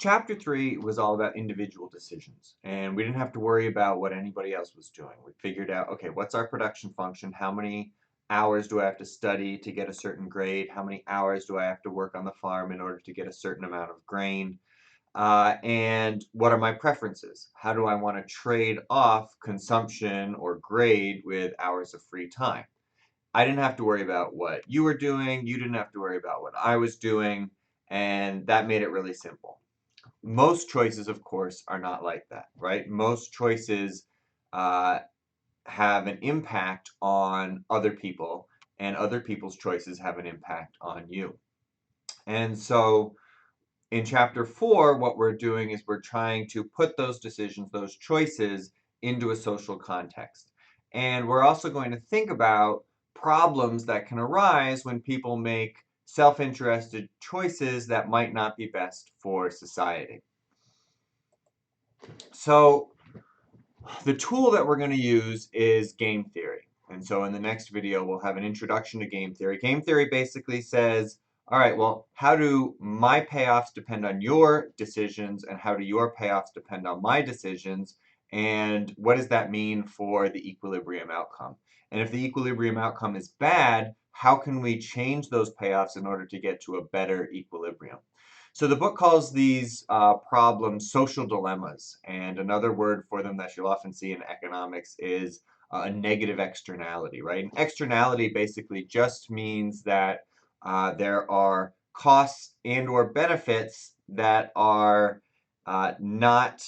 Chapter 3 was all about individual decisions, and we didn't have to worry about what anybody else was doing. We figured out, okay, what's our production function? How many hours do I have to study to get a certain grade? How many hours do I have to work on the farm in order to get a certain amount of grain? And what are my preferences? How do I want to trade off consumption or grade with hours of free time? I didn't have to worry about what you were doing. You didn't have to worry about what I was doing. And that made it really simple. Most choices, of course, are not like that, right? Most choices uh, have an impact on other people, and other people's choices have an impact on you. And so in chapter 4, what we're doing is we're trying to put those decisions, those choices, into a social context. And we're also going to think about problems that can arise when people make self-interested choices that might not be best for society. So the tool that we're going to use is game theory. And so in the next video, we'll have an introduction to game theory. Game theory basically says, all right, well, how do my payoffs depend on your decisions, and how do your payoffs depend on my decisions? And what does that mean for the equilibrium outcome? And if the equilibrium outcome is bad, how can we change those payoffs in order to get to a better equilibrium? So the book calls these problems social dilemmas, and another word for them that you'll often see in economics is a negative externality, right? An externality basically just means that there are costs and or benefits that are not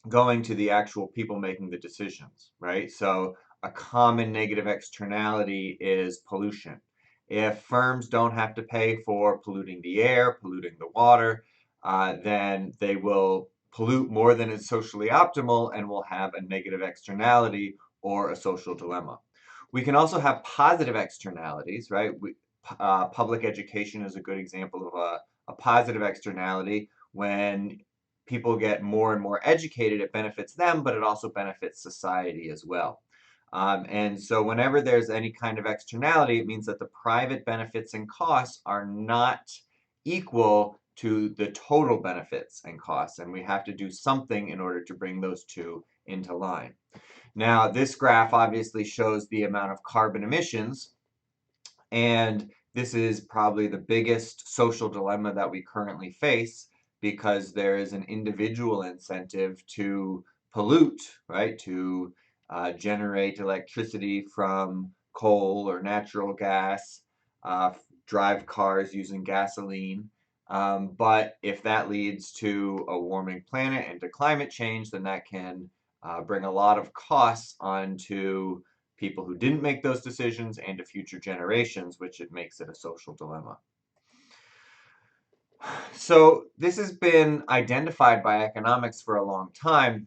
going to the actual people making the decisions, right? So a common negative externality is pollution. If firms don't have to pay for polluting the air, polluting the water, then they will pollute more than is socially optimal and will have a negative externality or a social dilemma. We can also have positive externalities, right? Public education is a good example of a positive externality. When people get more and more educated, it benefits them, but it also benefits society as well. And so whenever there's any kind of externality, it means that the private benefits and costs are not equal to the total benefits and costs, and we have to do something in order to bring those two into line. Now, this graph obviously shows the amount of carbon emissions, and this is probably the biggest social dilemma that we currently face, because there is an individual incentive to pollute, right? To generate electricity from coal or natural gas, drive cars using gasoline. But if that leads to a warming planet and to climate change, then that can bring a lot of costs onto people who didn't make those decisions and to future generations, which it makes it a social dilemma. So this has been identified by economics for a long time,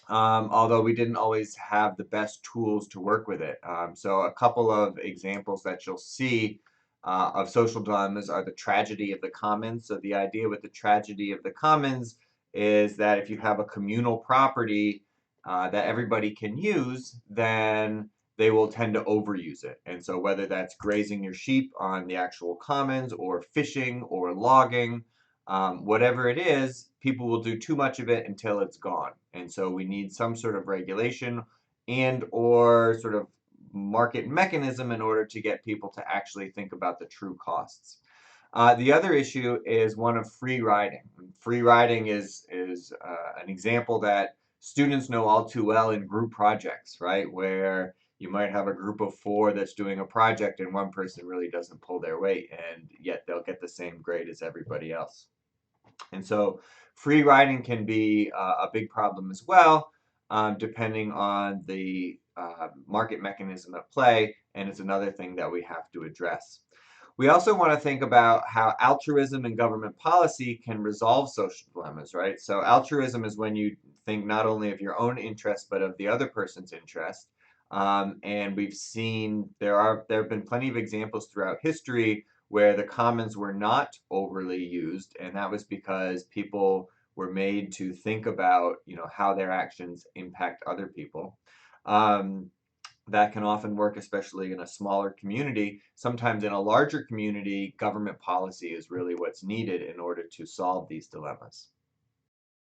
although we didn't always have the best tools to work with it. So a couple of examples that you'll see of social dilemmas are the tragedy of the commons. So the idea with the tragedy of the commons is that if you have a communal property that everybody can use, then they will tend to overuse it. And so whether that's grazing your sheep on the actual commons or fishing or logging, whatever it is, people will do too much of it until it's gone. And so we need some sort of regulation and or sort of market mechanism in order to get people to actually think about the true costs. The other issue is one of free riding. Free riding is an example that students know all too well in group projects, right? Where you might have a group of 4 that's doing a project and one person really doesn't pull their weight, and yet they'll get the same grade as everybody else. And so free riding can be a big problem as well, depending on the market mechanism at play, and it's another thing that we have to address. We also want to think about how altruism and government policy can resolve social dilemmas, right? So altruism is when you think not only of your own interest, but of the other person's interest. And we've seen there have been plenty of examples throughout history where the commons were not overly used, and that was because people were made to think about, how their actions impact other people. Um, That can often work, especially in a smaller community. Sometimes in a larger community, government policy is really what's needed in order to solve these dilemmas.